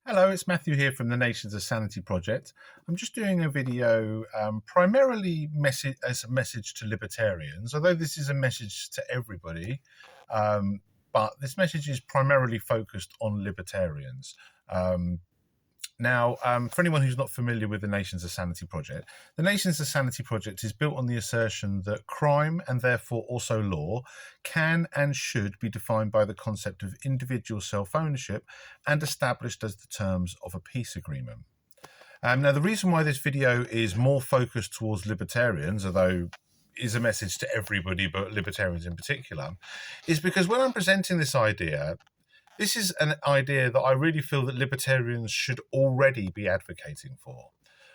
Hello, it's Matthew here from the Nations of Sanity project. I'm just doing a video primarily as a message to libertarians, although this is a message to everybody, but this message is primarily focused on libertarians. For anyone who's not familiar with the Nations of Sanity project, the Nations of Sanity project is built on the assertion that crime, and therefore also law, can and should be defined by the concept of individual self-ownership and established as the terms of a peace agreement. Now, the reason why this video is more focused towards libertarians, although is a message to everybody but libertarians in particular, is because when I'm presenting this idea, this is an idea that I really feel that libertarians should already be advocating for.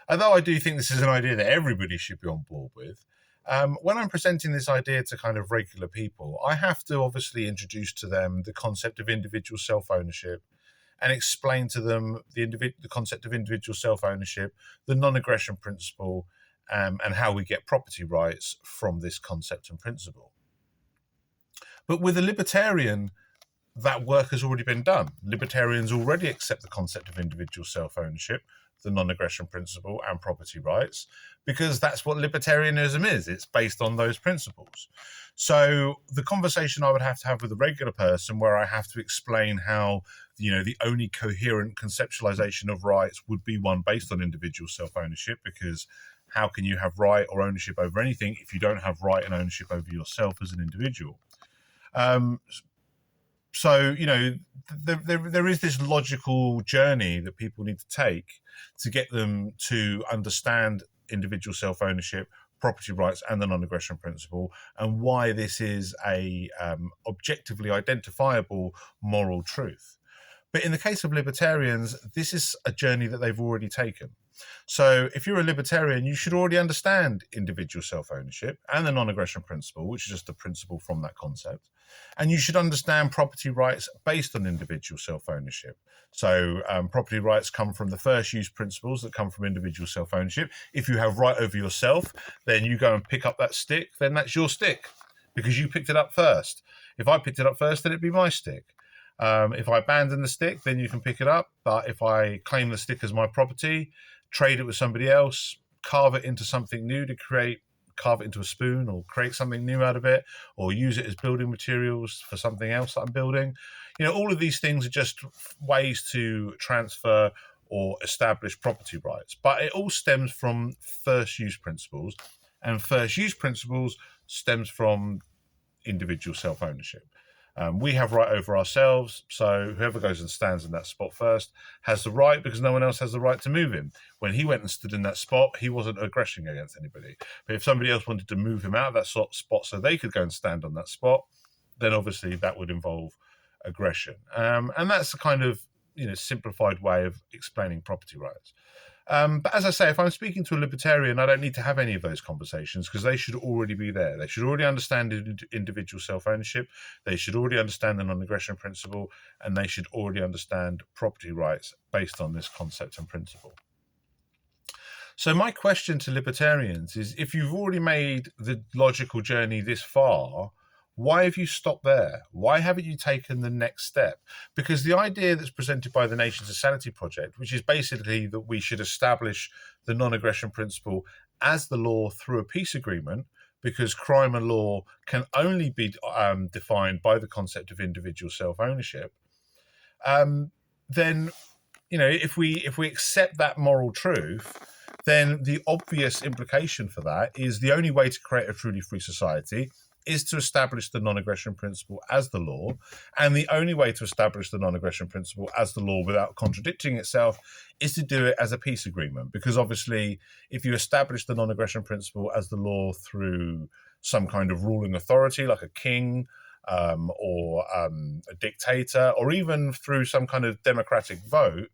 Although I do think this is an idea that everybody should be on board with, when I'm presenting this idea to kind of regular people, I have to obviously introduce to them the concept of individual self-ownership and explain to them the concept of individual self-ownership, the non-aggression principle, and how we get property rights from this concept and principle. But with a libertarian, that work has already been done. Libertarians already accept the concept of individual self-ownership, the non-aggression principle, and property rights, because that's what libertarianism is. It's based on those principles. So the conversation I would have to have with a regular person, where I have to explain how, the only coherent conceptualization of rights would be one based on individual self-ownership, because how can you have right or ownership over anything if you don't have right and ownership over yourself as an individual? So, there is this logical journey that people need to take to get them to understand individual self-ownership, property rights, and the non-aggression principle, and why this is a objectively identifiable moral truth. But in the case of libertarians, this is a journey that they've already taken. So if you're a libertarian, you should already understand individual self-ownership and the non-aggression principle, which is just a principle from that concept. And you should understand property rights based on individual self-ownership. So property rights come from the first use principles that come from individual self-ownership. If you have right over yourself, then you go and pick up that stick, then that's your stick because you picked it up first. If I picked it up first, then it'd be my stick. If I abandon the stick, then you can pick it up. But if I claim the stick as my property, trade it with somebody else, carve it into something new carve it into a spoon or create something new out of it, or use it as building materials for something else that I'm building. All of these things are just ways to transfer or establish property rights. But it all stems from first use principles, and first use principles stems from individual self-ownership. We have right over ourselves, so whoever goes and stands in that spot first has the right, because no one else has the right to move him. When he went and stood in that spot, he wasn't aggressing against anybody. But if somebody else wanted to move him out of that spot so they could go and stand on that spot, then obviously that would involve aggression. And that's a kind of simplified way of explaining property rights. But as I say, if I'm speaking to a libertarian, I don't need to have any of those conversations because they should already be there. They should already understand individual self-ownership. They should already understand the non-aggression principle, and they should already understand property rights based on this concept and principle. So my question to libertarians is, if you've already made the logical journey this far, why have you stopped there? Why haven't you taken the next step? Because the idea that's presented by the Nations of Sanity project, which is basically that we should establish the non-aggression principle as the law through a peace agreement, because crime and law can only be defined by the concept of individual self-ownership, then, if we accept that moral truth, then the obvious implication for that is the only way to create a truly free society is to establish the non-aggression principle as the law. And the only way to establish the non-aggression principle as the law without contradicting itself is to do it as a peace agreement. Because obviously, if you establish the non-aggression principle as the law through some kind of ruling authority, like a king or a dictator, or even through some kind of democratic vote,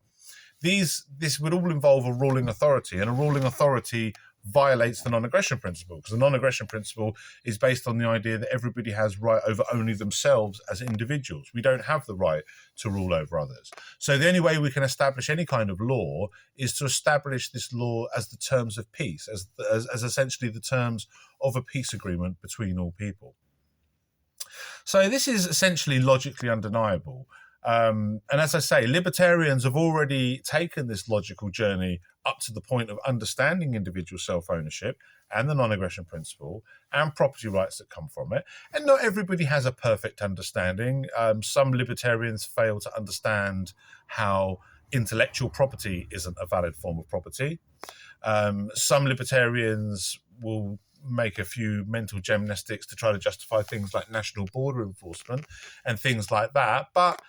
this would all involve a ruling authority, and a ruling authority violates the non-aggression principle, because the non-aggression principle is based on the idea that everybody has right over only themselves as individuals. We don't have the right to rule over others. So the only way we can establish any kind of law is to establish this law as the terms of peace, as essentially the terms of a peace agreement between all people. So this is essentially logically undeniable. And as I say, libertarians have already taken this logical journey up to the point of understanding individual self-ownership and the non-aggression principle and property rights that come from it. And not everybody has a perfect understanding. Some libertarians fail to understand how intellectual property isn't a valid form of property. Some libertarians will make a few mental gymnastics to try to justify things like national border enforcement and things like that. But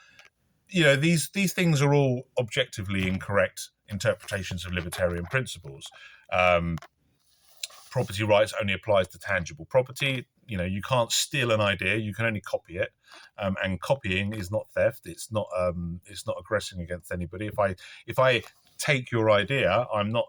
these things are all objectively incorrect interpretations of libertarian principles. Property rights only applies to tangible property. You can't steal an idea; you can only copy it. And copying is not theft. It's not aggressing against anybody. If I take your idea, I'm not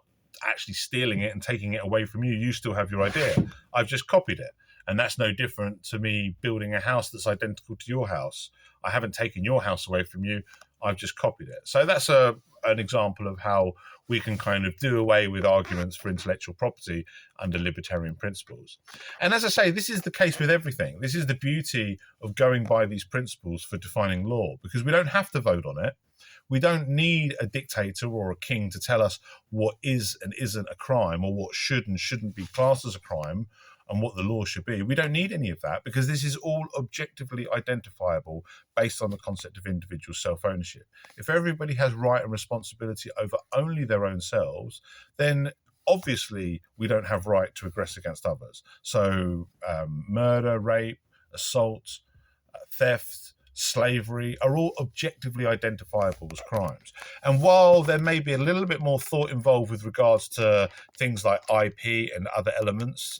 actually stealing it and taking it away from you. You still have your idea. I've just copied it. And that's no different to me building a house that's identical to your house. I haven't taken your house away from you. I've just copied it. So that's an example of how we can kind of do away with arguments for intellectual property under libertarian principles. And as I say, this is the case with everything. This is the beauty of going by these principles for defining law, because we don't have to vote on it. We don't need a dictator or a king to tell us what is and isn't a crime, or what should and shouldn't be classed as a crime, and what the law should be. We don't need any of that, because this is all objectively identifiable based on the concept of individual self-ownership. If everybody has right and responsibility over only their own selves, then obviously we don't have right to aggress against others. So murder, rape, assault, theft, slavery are all objectively identifiable as crimes. And while there may be a little bit more thought involved with regards to things like IP and other elements,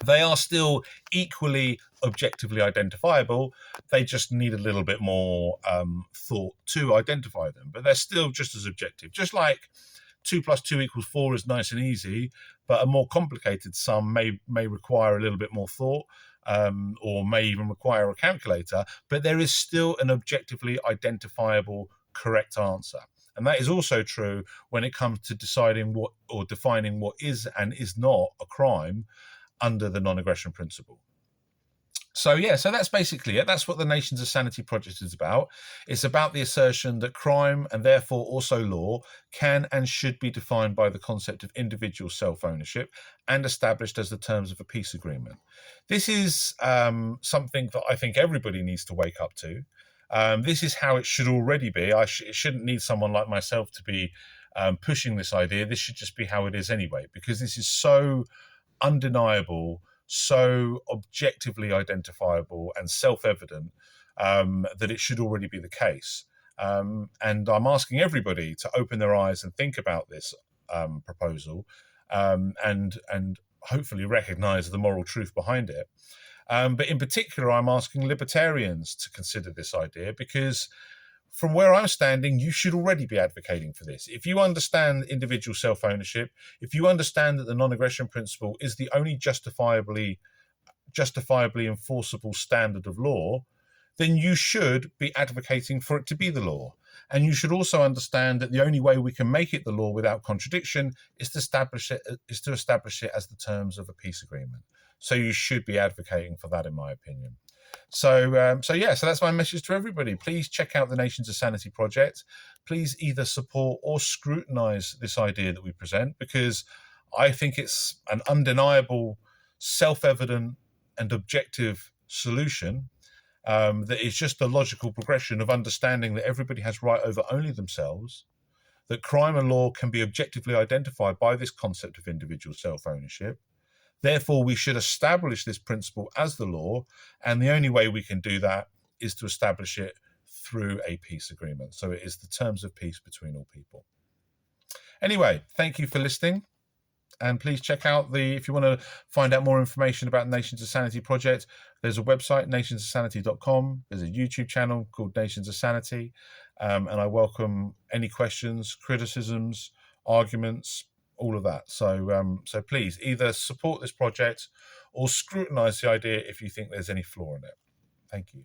they are still equally objectively identifiable. They just need a little bit more thought to identify them, but they're still just as objective. Just like 2 + 2 = 4 is nice and easy, but a more complicated sum may require a little bit more thought, or may even require a calculator, but there is still an objectively identifiable correct answer. And that is also true when it comes to deciding what or defining what is and is not a crime under the non-aggression principle. So that's basically it. That's what the Nations of Sanity project is about. It's about the assertion that crime, and therefore also law, can and should be defined by the concept of individual self-ownership and established as the terms of a peace agreement. This is something that I think everybody needs to wake up to. This is how it should already be. It shouldn't need someone like myself to be pushing this idea. This should just be how it is anyway, because this is so undeniable, so objectively identifiable and self-evident that it should already be the case. And I'm asking everybody to open their eyes and think about this proposal and hopefully recognize the moral truth behind it. But in particular, I'm asking libertarians to consider this idea, because from where I'm standing, you should already be advocating for this. If you understand individual self-ownership, if you understand that the non-aggression principle is the only justifiably enforceable standard of law, then you should be advocating for it to be the law. And you should also understand that the only way we can make it the law without contradiction is to establish it as the terms of a peace agreement. So you should be advocating for that, in my opinion. So that's my message to everybody. Please check out the Nations of Sanity project. Please either support or scrutinize this idea that we present, because I think it's an undeniable, self-evident and objective solution that is just the logical progression of understanding that everybody has right over only themselves, that crime and law can be objectively identified by this concept of individual self-ownership. Therefore, we should establish this principle as the law, and the only way we can do that is to establish it through a peace agreement. So it is the terms of peace between all people. Anyway, thank you for listening. And please check out if you want to find out more information about Nations of Sanity project, there's a website, nationsofsanity.com. There's a YouTube channel called Nations of Sanity. And I welcome any questions, criticisms, arguments, all of that. So please either support this project or scrutinize the idea if you think there's any flaw in it. Thank you.